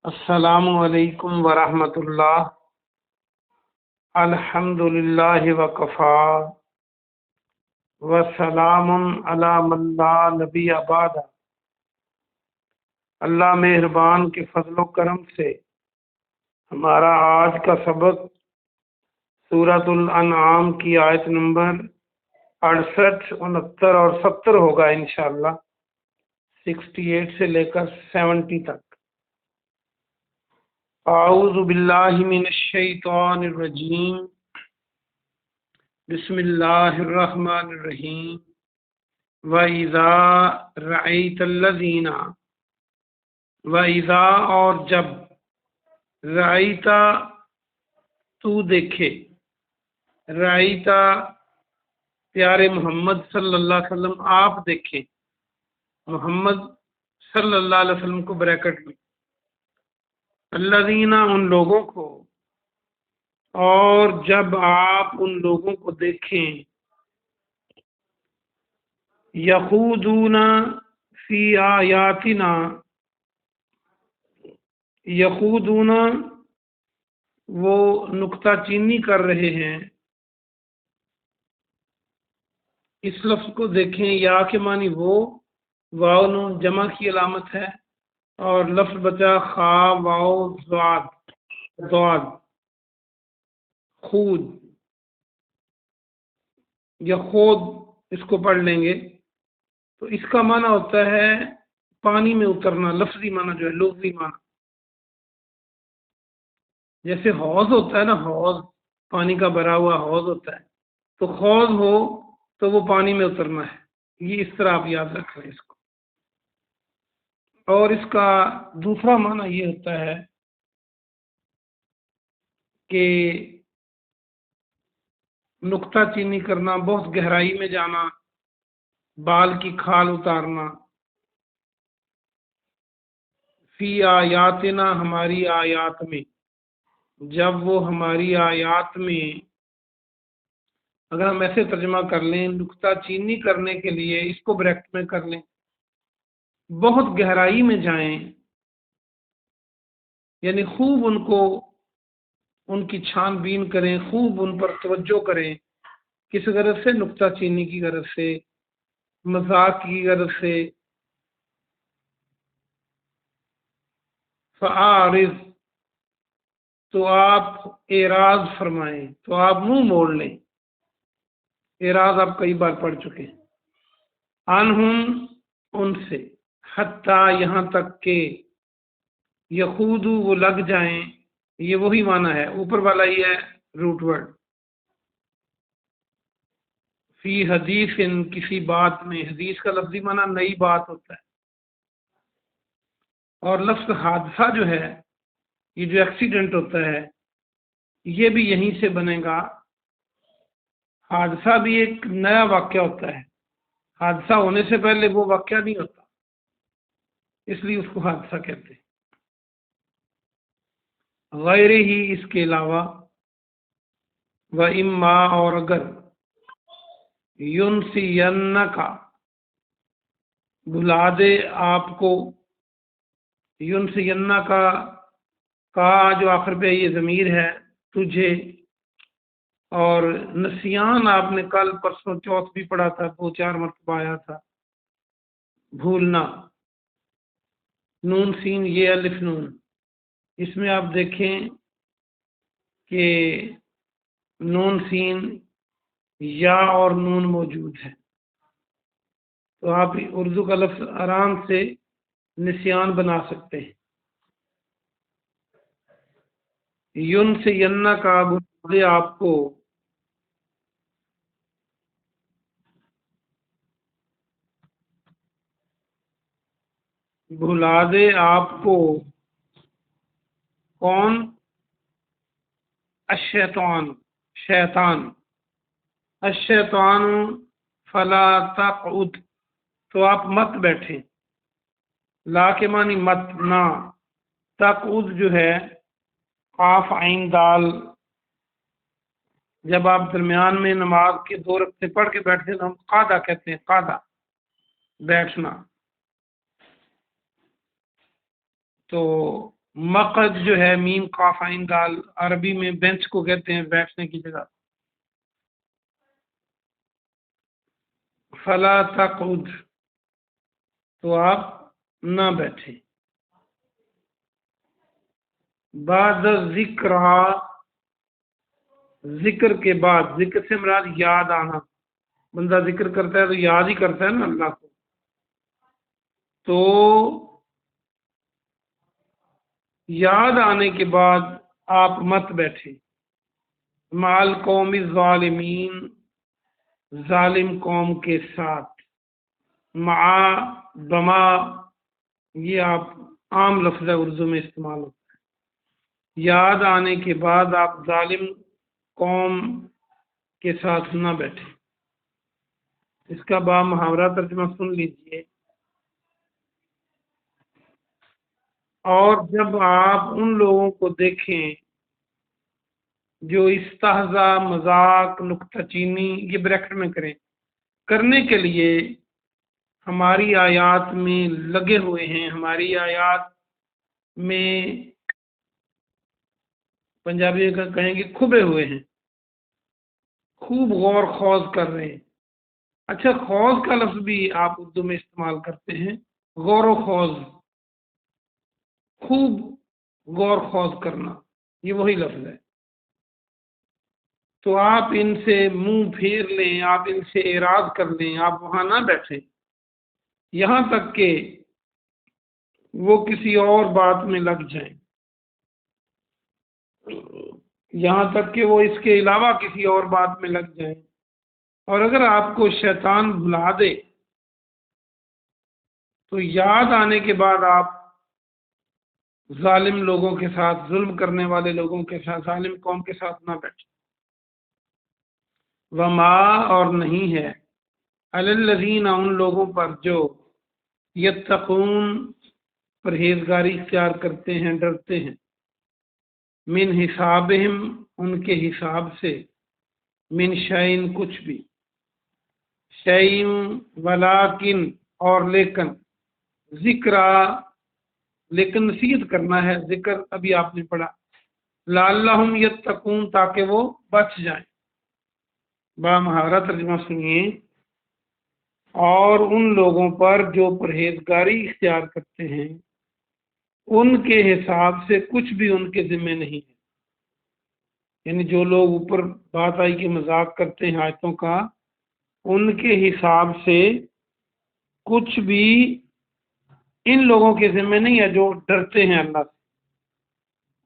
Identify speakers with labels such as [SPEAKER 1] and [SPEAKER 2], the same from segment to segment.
[SPEAKER 1] السلام علیکم ورحمۃ اللہ۔ الحمد للہ وکفا وسلام علی من لا نبی بعد۔ اللہ مہربان کے فضل و کرم سے ہمارا آج کا سبق سورۃ الانعام کی آیت نمبر 68، 69 اور 70 ہوگا انشاءاللہ، 68 سے لے کر 70 تک۔ اعوذ باللہ من الشیطان الرجیم، بسم اللہ الرحمن الرحیم۔ وَإِذَا رَأَيْتَ الَّذِينَ، وَإِذَا اور جب، رَأَيْتَ تو دیکھے، رَأَيْتَ پیارے محمد صلی اللہ علیہ وسلم آپ دیکھیں، محمد صلی اللہ علیہ وسلم کو بریکٹ میں، الذین ان لوگوں کو، اور جب آپ ان لوگوں کو دیکھیں، یخوضون فی آیاتنا، یخوضون وہ نکتہ چینی کر رہے ہیں، اس لفظ کو دیکھیں، یا کے معنی وہ، واو نون جمع کی علامت ہے، اور لفظ بچا خا واو ضاد خود یا خود، اس کو پڑھ لیں گے تو اس کا معنی ہوتا ہے پانی میں اترنا، لفظی معنی جو ہے، لفظی معنی جیسے حوض ہوتا ہے نا، حوض پانی کا بھرا ہوا حوض ہوتا ہے، تو حوض ہو تو وہ پانی میں اترنا ہے، یہ اس طرح آپ یاد رکھ لیں اس کو۔ اور اس کا دوسرا معنی یہ ہوتا ہے کہ نکتہ چینی کرنا، بہت گہرائی میں جانا، بال کی کھال اتارنا، فی آیاتنا ہماری آیات میں، جب وہ ہماری آیات میں، اگر ہم ایسے ترجمہ کر لیں، نکتہ چینی کرنے کے لیے اس کو بریکٹ میں کر لیں، بہت گہرائی میں جائیں، یعنی خوب ان کو، ان کی چھان بین کریں، خوب ان پر توجہ کریں، کس غرض سے؟ نکتہ چینی کی غرض سے، مذاق کی غرض سے۔ فَأَعْرِضْ تو آپ اعراض فرمائیں، تو آپ منہ موڑ لیں، اعراض آپ کئی بار پڑھ چکے ہیں، عنہم ان سے، حتیٰ یہاں تک کہ، یخوضو وہ لگ جائیں، یہ وہی معنی ہے، اوپر والا ہی ہے روٹ ورڈ، فی حدیث کسی بات میں، حدیث کا لفظی معنی نئی بات ہوتا ہے، اور لفظ حادثہ جو ہے، یہ جو ایکسیڈنٹ ہوتا ہے، یہ بھی یہیں سے بنے گا۔ حادثہ بھی ایک نیا واقعہ ہوتا ہے، حادثہ ہونے سے پہلے وہ واقعہ نہیں ہوتا، اس لیے اس کو حادثہ کہتے ہیں۔ غیر ہی اس کے علاوہ، و اما اور اگر، ینسینک بھلا دے آپ کو، ینسینک کا جو آخر پہ یہ ضمیر ہے، تجھے، اور نسیان آپ نے کل پرسوں چوتھ بھی پڑھا تھا، 2-4 مرتبہ آیا تھا، بھولنا، نون سین یہ الف نون، اس میں آپ دیکھیں کہ نون سین یا اور نون موجود ہے، تو آپ اردو کا لفظ آرام سے نسیان بنا سکتے ہیں۔ یون سے ینا کا بھلا دے آپ کو، بھلا دے آپ کو، کون؟ الشیطان، شیطان، الشیطان فلا تقعد تو آپ مت بیٹھیں، لا کے معنی مت، نہ، تقعد جو ہے قاف عین دال، جب آپ درمیان میں نماز کے 2 رکعتیں پڑھ کے بیٹھتے ہیں تو ہم قعدہ کہتے ہیں، قعدہ بیٹھنا، تو مقد جو ہے میم قاف عین دال، عربی میں بینچ کو کہتے ہیں، بیٹھنے کی جگہ. فلا تقعد، تو آپ نہ بیٹھیں. بعد ذکر، ذکر کے بعد، ذکر سے مراد یاد آنا. بندہ ذکر کرتا ہے تو یاد ہی کرتا ہے نا اللہ کو. تو یاد آنے کے بعد آپ مت بیٹھے. مال قوم الظالمین، ظالم قوم کے ساتھ. مع بما، یہ آپ عام لفظ ہے اردو میں استعمال ہوتا ہے. یاد آنے کے بعد آپ ظالم قوم کے ساتھ نہ بیٹھے. اس کا با محاورہ ترجمہ سن لیجئے. اور جب آپ ان لوگوں کو دیکھیں جو استہزا، مذاق، نکتہ چینی، یہ بریکٹ میں کریں، کرنے کے لیے ہماری آیات میں لگے ہوئے ہیں، ہماری آیات میں پنجابی کا کہیں گے کھبے ہوئے ہیں، خوب غور خوض کر رہے ہیں. اچھا، خوض کا لفظ بھی آپ اردو میں استعمال کرتے ہیں، غور و خوض، خوب غور خوض کرنا، یہ وہی لفظ ہے. تو آپ ان سے منہ پھیر لیں، آپ ان سے اعراض کر لیں، آپ وہاں نہ بیٹھیں یہاں تک کہ وہ کسی اور بات میں لگ جائیں، یہاں تک کہ وہ اس کے علاوہ کسی اور بات میں لگ جائیں. اور اگر آپ کو شیطان بھلا دے تو یاد آنے کے بعد آپ ظالم لوگوں کے ساتھ، ظلم کرنے والے لوگوں کے ساتھ، ظالم قوم کے ساتھ نہ بیٹھیں. وما، اور نہیں ہے، علی الذین، ان لوگوں پر جو یتقون، پرہیزگاری اختیار کرتے ہیں، ڈرتے ہیں، من حسابہم، ان کے حساب سے، من شیئن، کچھ بھی، شیئن ولیکن، اور لیکن، ذکرہ، لیکن نصیحت کرنا ہے، ذکر ابھی آپ نے پڑھا، لعلہم یتقون، تاکہ وہ بچ جائیں. با محاورہ ترجمہ سنیے. اور ان لوگوں پر جو پرہیزگاری اختیار کرتے ہیں، ان کے حساب سے کچھ بھی ان کے ذمہ نہیں ہے. یعنی جو لوگ اوپر بات آئی کہ مذاق کرتے ہیں آیتوں کا، ان کے حساب سے کچھ بھی ان لوگوں کے ذمہ نہیں ہے جو ڈرتے ہیں اللہ سے.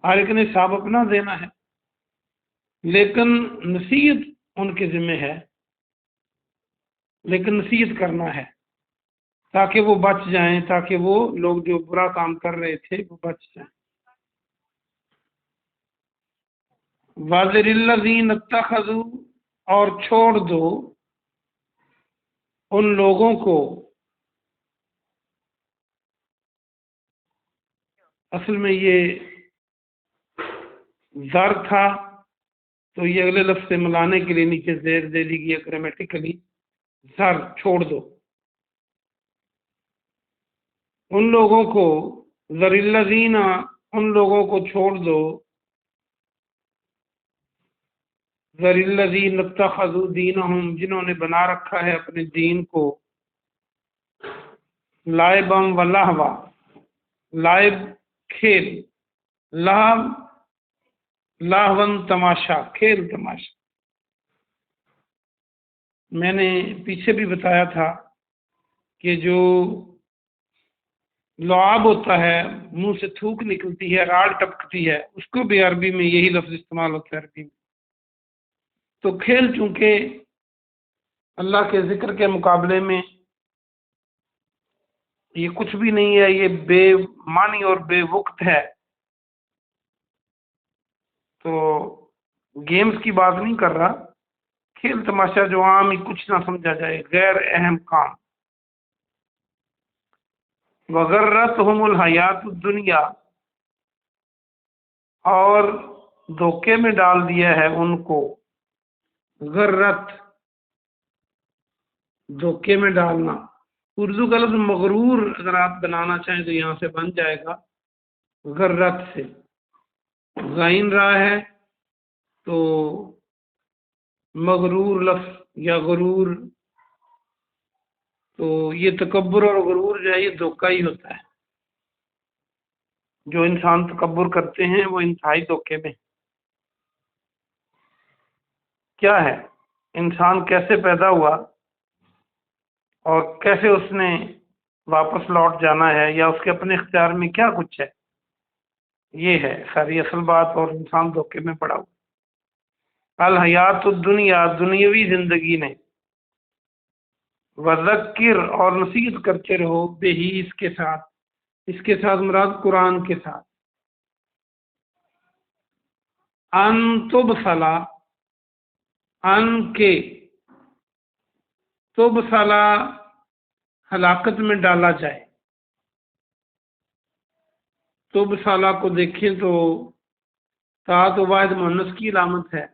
[SPEAKER 1] ہر ایک نے حساب اپنا دینا ہے، لیکن نصیحت ان کے ذمہ ہے، لیکن نصیحت کرنا ہے تاکہ وہ بچ جائیں، تاکہ وہ لوگ جو برا کام کر رہے تھے وہ بچ جائیں. وَذَرِ الَّذِينَ اتَّخَذُوا، اور چھوڑ دو ان لوگوں کو، اصل میں یہ ذر تھا تو یہ اگلے لفظ سے ملانے کے لیے نیچے زیر دے دی گئی گرامیٹیکلی، ذر، چھوڑ دو ان لوگوں کو، ذر الذین، ان لوگوں کو چھوڑ دو، ذر الذین اتخذوا دینہم، جنہوں نے بنا رکھا ہے اپنے دین کو، لعبا و لہوا، لائب کھیل، لہو لہون تماشا، کھیل تماشا. میں نے پیچھے بھی بتایا تھا کہ جو لعاب ہوتا ہے، منہ سے تھوک نکلتی ہے، راڑ ٹپکتی ہے، اس کو بھی عربی میں یہی لفظ استعمال ہوتا ہے عربی میں. تو کھیل چونکہ اللہ کے ذکر کے مقابلے میں یہ کچھ بھی نہیں ہے، یہ بے معنی اور بے وقت ہے، تو گیمز کی بات نہیں کر رہا، کھیل تماشا جو عام ہی کچھ نہ سمجھا جائے، غیر اہم کام. وغرتہم الحیات الدنیا، اور دھوکے میں ڈال دیا ہے ان کو، غرت، دھوکے میں ڈالنا. اردو کا لفظ مغرور اگر آپ بنانا چاہیں تو یہاں سے بن جائے گا، غرت سے، غائن را ہے تو مغرور لفظ یا غرور، تو یہ تکبر اور غرور جو ہے یہ دھوکہ ہی ہوتا ہے. جو انسان تکبر کرتے ہیں وہ انتہائی دھوکے میں. کیا ہے انسان کیسے پیدا ہوا اور کیسے اس نے واپس لوٹ جانا ہے، یا اس کے اپنے اختیار میں کیا کچھ ہے، یہ ہے ساری اصل بات، اور انسان دھوکے میں پڑا ہوا. الحیات الدنیا، دنیاوی زندگی نے، وذکر اور نصیحت کرتے رہو، بے ہی اس کے ساتھ مراد قرآن کے ساتھ. ان تبصلا، ان کے، تبصلا ہلاکت میں ڈالا جائے. تبصلا کو دیکھیں تو تا تو واحد مؤنث کی علامت ہے،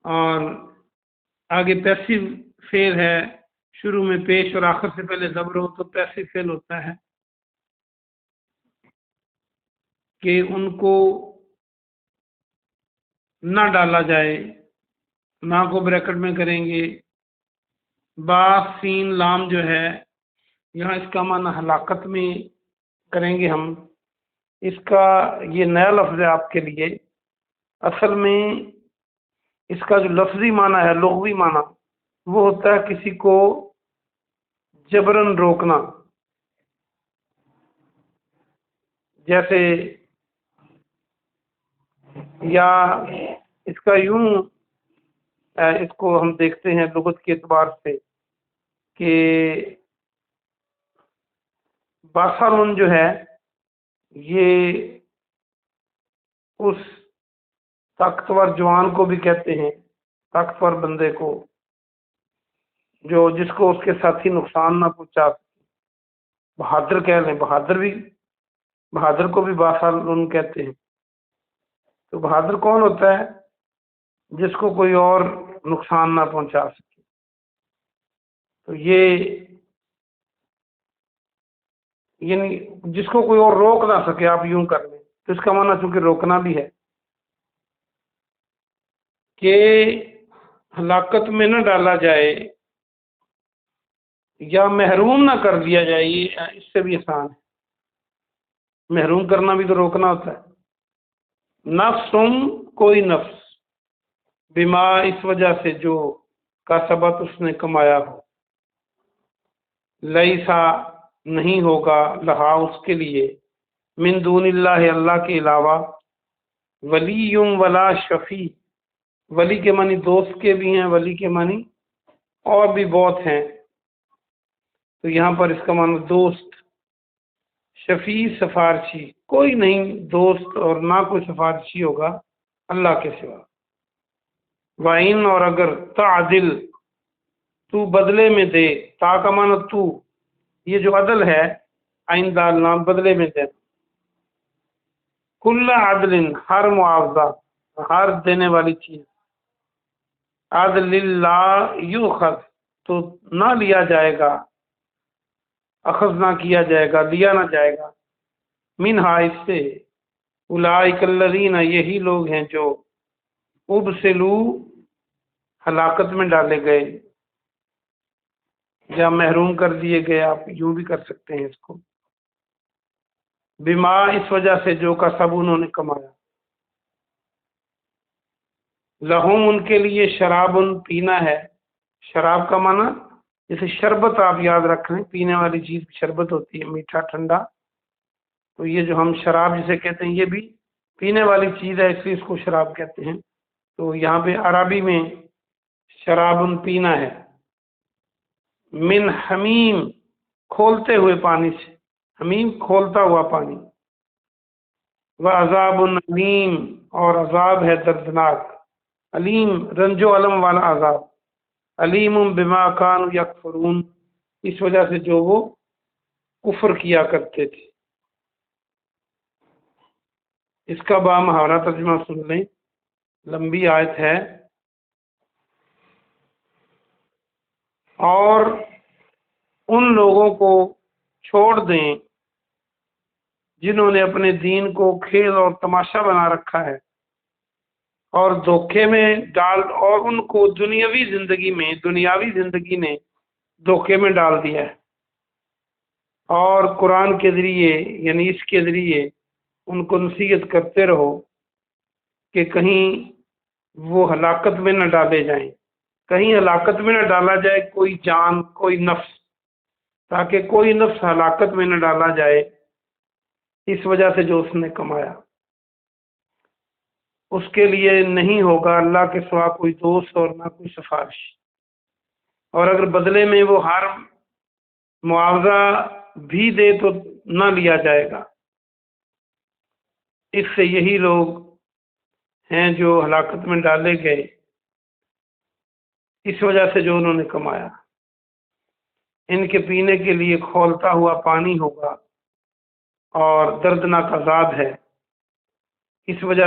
[SPEAKER 1] اور آگے پیسو فعل ہے، شروع میں پیش اور آخر سے پہلے زبر ہو تو پیسو فعل ہوتا ہے کہ ان کو نہ ڈالا جائے. نہ کو بریکٹ میں کریں گے. با سین لام جو ہے یہاں اس کا معنی ہلاکت میں کریں گے ہم. اس کا یہ نیا لفظ ہے آپ کے لیے. اصل میں اس کا جو لفظی معنی ہے، لغوی معنی، وہ ہوتا ہے کسی کو جبرن روکنا. جیسے یا اس کا یوں اس کو ہم دیکھتے ہیں لغت کے اعتبار سے کہ باسرون جو ہے یہ اس طاقتور جوان کو بھی کہتے ہیں، طاقتور بندے کو جو جس کو اس کے ساتھی نقصان نہ پہنچا سکے. بہادر کہہ لیں، بہادر کو بھی باسرون کہتے ہیں. تو بہادر کون ہوتا ہے؟ جس کو کوئی اور نقصان نہ پہنچا سکے. تو یہ یعنی جس کو کوئی اور روک نہ سکے، آپ یوں کر لیں. تو اس کا معنی چونکہ روکنا بھی ہے کہ ہلاکت میں نہ ڈالا جائے یا محروم نہ کر دیا جائے. یہ اس سے بھی آسان ہے. محروم کرنا بھی تو روکنا ہوتا ہے. نفس، کوئی نفس، بما اس وجہ سے جو کا سبت اس نے کمایا ہو. لیسا نہیں ہوگا، لہا اس کے لیے، من دون اللہ اللہ کے علاوہ، ولی ولا شفیع. ولی کے معنی دوست کے بھی ہیں، ولی کے معنی اور بھی بہت ہیں. تو یہاں پر اس کا معنی دوست، شفیع سفارشی، کوئی نہیں دوست اور نہ کوئی سفارشی ہوگا اللہ کے سوا. وَإِنْ، اور اگر تعدل تو بدلے میں دے، تا کا معنی تو، یہ جو عدل ہے آئین ڈالنا، بدلے میں دے. کل عدل، ہر معاوضہ، ہر دینے والی چیز. عدل اللہ یؤخذ، تو نہ لیا جائے گا، اخذ نہ کیا جائے گا، لیا نہ جائے گا. منہا، اس سے، اولئک الذین، یہی لوگ ہیں جو ابسلو، ہلاکت میں ڈالے گئے یا محروم کر دیے گئے. آپ یوں بھی کر سکتے ہیں اس کو. بما، اس وجہ سے جو کا سب انہوں نے کمایا. لہم، ان کے لیے، شراب، پینا ہے. شراب کا معنی جیسے شربت آپ یاد رکھ لیں، پینے والی چیز شربت ہوتی ہے، میٹھا ٹھنڈا. تو یہ جو ہم شراب جسے کہتے ہیں یہ بھی پینے والی چیز ہے، اس لیے اس کو شراب کہتے ہیں. تو یہاں پہ عربی میں شراب پینا ہے. من حمیم، کھولتے ہوئے پانی سے، حمیم کھولتا ہوا پانی. وعذاب علیم، اور عذاب ہے دردناک. علیم، رنج و علم والا عذاب. علیم بما کانوا یکفرون، اس وجہ سے جو وہ کفر کیا کرتے تھے. اس کا بامحاورہ ترجمہ سن لیں، لمبی آیت ہے. اور ان لوگوں کو چھوڑ دیں جنہوں نے اپنے دین کو کھیل اور تماشا بنا رکھا ہے اور دھوکے میں ڈال، اور ان کو دنیاوی زندگی نے دھوکے میں ڈال دیا ہے، اور قرآن کے ذریعے یعنی اس کے ذریعے ان کو نصیحت کرتے رہو کہ کہیں وہ ہلاکت میں نہ ڈالے جائیں، کہیں ہلاکت میں نہ ڈالا جائے کوئی جان، کوئی نفس، تاکہ کوئی نفس ہلاکت میں نہ ڈالا جائے اس وجہ سے جو اس نے کمایا۔ اس کے لیے نہیں ہوگا اللہ کے سوا کوئی دوست اور نہ کوئی سفارش، اور اگر بدلے میں وہ ہر معاوضہ بھی دے تو نہ لیا جائے گا۔ اس سے یہی لوگ ہیں جو ہلاکت میں ڈالے گئے اس وجہ سے جو انہوں نے کمایا۔ ان کے پینے کے لیے کھولتا ہوا پانی ہوگا اور دردناک عذاب ہے اس وجہ